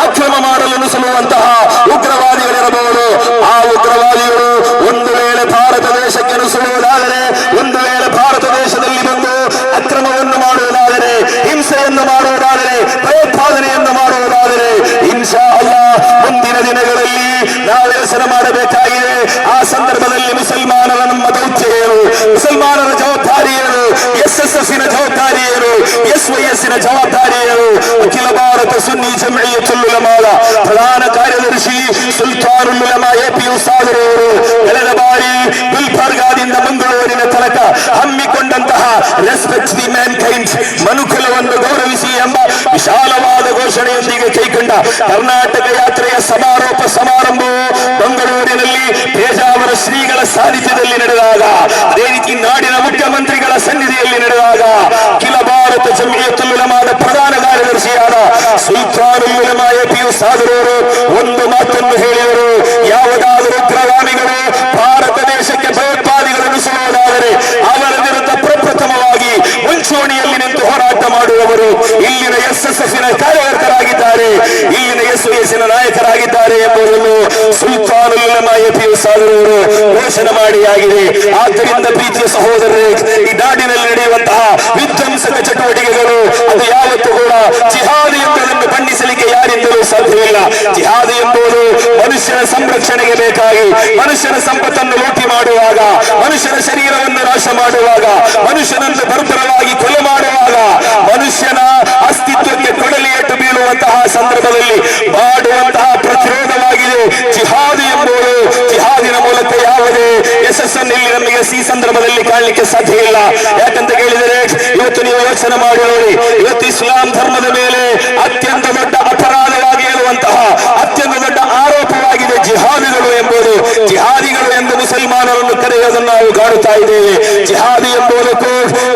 ಅಕ್ರಮ ಮಾಡಲು ನುಸುಳುವಂತಹ ಉಗ್ರವಾದಿಗಳಿರಬಹುದು. ಆ ಉಗ್ರವಾದಿಗಳು ಒಂದು ವೇಳೆ ಭಾರತ ದೇಶಕ್ಕೆ ನುಸುಳುವುದಾದರೆ, ಒಂದು ವೇಳೆ ಭಾರತ ದೇಶದಲ್ಲಿ ಬಂದು ಅಕ್ರಮವನ್ನು ಮಾಡುವುದಾದರೆ, ಹಿಂಸೆಯನ್ನು ಮಾಡುವುದಾದರೆ, ಭಯೋತ್ಪಾದನೆಯನ್ನು ಮಾಡುವುದಾದರೆ, ಇನ್ಶಾ ಅಲ್ಲಾಹ್ ಮುಂದಿನ ದಿನಗಳಲ್ಲಿ ನಾವು ಯೋಚನೆ ಮಾಡಬೇಕಾಗಿದೆ. ಆ ಸಂದರ್ಭದಲ್ಲಿ ಮುಸಲ್ಮಾನರ ನಮ್ಮ ದೌತ್ಯ ಏನು, ಮುಸಲ್ಮಾನರ ಜವಾಬ್ದಾರಿ ಏನು, SSFನ ಜವಾಬ್ದಾರಿ ಏನು, SYSನ ಜವಾಬ್ದಾರಿ ಏನು. ಅಖಿಲ ಭಾರತ ಸುನ್ನಿ ಜಮಿಯತುಲ್ ಉಲಮಾದ ಪ್ರಧಾನ ಕಾರ್ಯದರ್ಶಿ ಸುಲ್ತಾನುಲ್ ಉಲಮಾ APU ಸಾಗರವರು ಕಳೆದ ಬಾರಿ ಗುಲ್ಬರ್ಗಾದಿಂದ ಮಂಗಳೂರಿನ ತನಕ ಹಮ್ಮಿಕೊಂಡಂತಹ ರೆಸ್ಪೆಕ್ಟ್ ದಿ ಮ್ಯಾನ್ಕೈಂಡ್, ಮನುಕುಲವನ್ನು ಗೌರವಿಸಿ ಎಂಬ ವಿಶಾಲವಾದ ಘೋಷಣೆಯೊಂದಿಗೆ ಕೈಗೊಂಡ ಕರ್ನಾಟಕ ಯಾತ್ರೆಯ ಸಮಾರೋಪ ಸಮಾರಂಭವು ಮಂಗಳೂರಿನಲ್ಲಿ ಪೇಜಾವರ ಶ್ರೀಗಳ ಸಾನ್ನಿಧ್ಯದಲ್ಲಿ ನಡೆದಾಗ, ಅದೇ ರೀತಿ ನಾಡಿನ ಮುಖ್ಯಮಂತ್ರಿಗಳ ಸನ್ನಿಧಿಯಲ್ಲಿ ನಡೆದಾಗ ಅಖಿಲ ಭಾರತ ಜಮಿಯತುಲ್ ಉಲಮಾದ ಪ್ರಧಾನ ಕಾರ್ಯದರ್ಶಿಯಾದ ಸುಲ್ತಾನುಲ್ ಉಲಮಾ APU ಸಾಗರವರು ಒಂದು ಮಾತನ್ನು ಹೇಳಿದರು. ಯಾವುದಾದರೂ ಉಗ್ರಗಾಮಿಗಳು ಭಾರತ ದೇಶಕ್ಕೆ ಭಯೋತ್ಪಾದಿಗಳು ನುಸುಳುವುದಾದರೆ ಅವರ ವಿರುದ್ಧ ಪ್ರಪ್ರಥಮವಾಗಿ ಮುಂಚೂಣಿಯಲ್ಲಿ ನಿಂತು ಹೋರಾಟ ಮಾಡುವವರು ಇಲ್ಲಿನ SSFನ ಕಾರ್ಯಕರ್ತರಾಗಿದ್ದಾರೆ, ಇಲ್ಲಿನ SYSನ ನಾಯಕರಾಗಿದ್ದಾರೆ ಎಂಬುದನ್ನು ಸುಲ್ತಾನುಲ್ ಉಲಮಾ APU ಸಾಗರವರು ಘೋಷಣೆ ಮಾಡಿಯಾಗಿದೆ. ಆದ್ದರಿಂದ ಪ್ರೀತಿಯ ಸಹೋದರರೇ, ಈ ನಾಡಿನಲ್ಲಿ ನಡೆಯುವಂತಹ ವಿಧ್ವಂಸಕ ಚಟುವಟಿಕೆಗಳು ಅದು ಯಾವತ್ತೂ ಕೂಡ ಜಿಹಾದ್ ಎಂಬುದನ್ನು ಬಣ್ಣಿಸಲಿಕ್ಕೆ ಯಾರಿಂದಲೂ ಸಾಧ್ಯವಿಲ್ಲ. ಜಿಹಾದ್ ಎಂಬುದು ಮನುಷ್ಯನ ಸಂರಕ್ಷಣೆಗೆ ಬೇಕಾಗಿ, ಮನುಷ್ಯನ ಸಂಪತ್ತನ್ನು ಲೂಟಿ ಮಾಡುವಾಗ, ಮನುಷ್ಯನ ಶರೀರವನ್ನು ನಾಶ ಮಾಡುವಾಗ, ಮನುಷ್ಯನನ್ನು ಬರ್ಬರವಾಗಿ ಕೊಲೆ ಮಾಡುವಾಗ, ಮನುಷ್ಯನ ಅಸ್ತಿತ್ವಕ್ಕೆ ಕೊಡಲಿಯಟ್ಟು ಬೀಳುವಂತಹ ಸಂದರ್ಭದಲ್ಲಿ ಮಾಡುವಂತಹ ಪ್ರತಿರೋಧವಾಗಿದೆ ಜಿಹಾದ್ ಎಂಬುದು. ಜಿಹಾದಿನ ಮೂಲಕ ಯಾವುದೇ ಯಶಸ್ಸನ್ನು ಇಲ್ಲಿ ನಮಗೆ ಈ ಸಂದರ್ಭದಲ್ಲಿ ಕಾಣಲಿಕ್ಕೆ ಸಾಧ್ಯ ಇಲ್ಲ. ಯಾಕಂತ ಕೇಳಿದರೆ, ಇವತ್ತು ನೀವು ಯೋಚನೆ ಮಾಡಿ ನೋಡಿ, ಇವತ್ತು ಇಸ್ಲಾಂ ಧರ್ಮದ ಮೇಲೆ ಅತ್ಯಂತ ದೊಡ್ಡ ಅಪರಾಧವಾಗಿ ಇರುವಂತಹ ಅತ್ಯಂತ ದೊಡ್ಡ ಆರೋಪವಾಗಿದೆ ಜಿಹಾದಿಗಳು ಎಂಬುದು. ಜಿಹಾದಿಗಳು ಎಂದು ಮುಸಲ್ಮಾನರನ್ನು ಕರೆಯುವುದನ್ನು ನಾವು ಕಾಣುತ್ತಾ ಇದ್ದೇವೆ. ಜಿಹಾದಿ ಎಂಬುದಕ್ಕೂ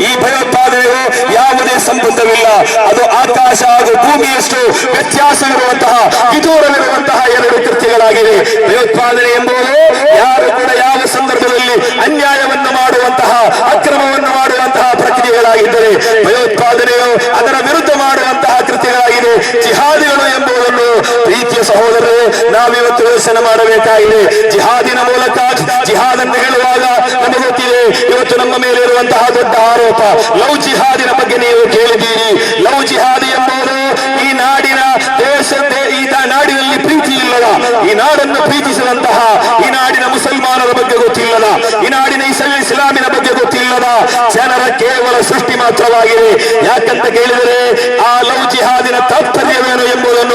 ಈ ಭಯೋತ್ಪಾದನೆಗೂ ಯಾವುದೇ ಸಂಬಂಧವಿಲ್ಲ. ಅದು ಆಕಾಶ ಹಾಗೂ ಭೂಮಿಯಷ್ಟು ವ್ಯತ್ಯಾಸವಿರುವಂತಹ, ವಿದೂರವಿರುವಂತಹ ಎರಡು ಕೃತ್ಯಗಳಾಗಿದೆ. ಭಯೋತ್ಪಾದನೆ ಎಂಬುದು ಯಾರು ಕೂಡ ಯಾವ ಸಂದರ್ಭದಲ್ಲಿ ಅನ್ಯಾಯವನ್ನು ಮಾಡುವಂತಹ, ಅಕ್ರಮವನ್ನು ಮಾಡುವಂತಹ ಪ್ರಕ್ರಿಯೆಗಳಾಗಿದ್ದರೆ, ಭಯೋತ್ಪಾದನೆಯು ಅದರ ವಿರುದ್ಧ ಮಾಡುವಂತಹ ಕೃತ್ಯಗಳಾಗಿದೆ. ಜಿಹಾದಿಗಳು ಎಂಬುದನ್ನು ಪ್ರೀತಿಯ ಸಹೋದರರೇ ನಾವಿವತ್ತು ಯೋಚನೆ ಮಾಡಬೇಕಾಗಿದೆ. ಜಿಹಾದಿನ ಮೂಲಕ ಜಿಹಾದನ್ನು ಹೇಳುವಾಗ ನಮಗೆ ಗೊತ್ತಿದೆ, ಇವತ್ತು ನಮ್ಮ ಮೇಲೆ ಇರುವಂತಹ ದೊಡ್ಡ ಆರೋಪ ಲವ್ ಜಿಹಾದಿನ ಬಗ್ಗೆ ನೀವು ಕೇಳಿದ್ದೀರಿ. ಲವ್ ಜಿಹಾದಿ ಎಂಬುದು ಈ ನಾಡಿನ ಈ ನಾಡಿನಲ್ಲಿ ಪ್ರೀತಿ ಇಲ್ಲದ, ಈ ನಾಡನ್ನು ಪ್ರೀತಿಸುವಂತಹ, ಈ ನಾಡಿನ ಮುಸಲ್ಮಾನರ ಬಗ್ಗೆ ಗೊತ್ತಿಲ್ಲದ, ಈ ನಾಡಿನ ಇಸ್ಲಾಮಿನ ಬಗ್ಗೆ ಗೊತ್ತಿಲ್ಲದ ಜನರ ಕೇವಲ ಸೃಷ್ಟಿ ಮಾತ್ರವಾಗಿದೆ. ಯಾಕಂತ ಕೇಳಿದರೆ ಆ ಲವ್ ಜಿಹಾದಿನ ತಾತ್ಪರ್ಯವೇನು ಎಂಬುದನ್ನು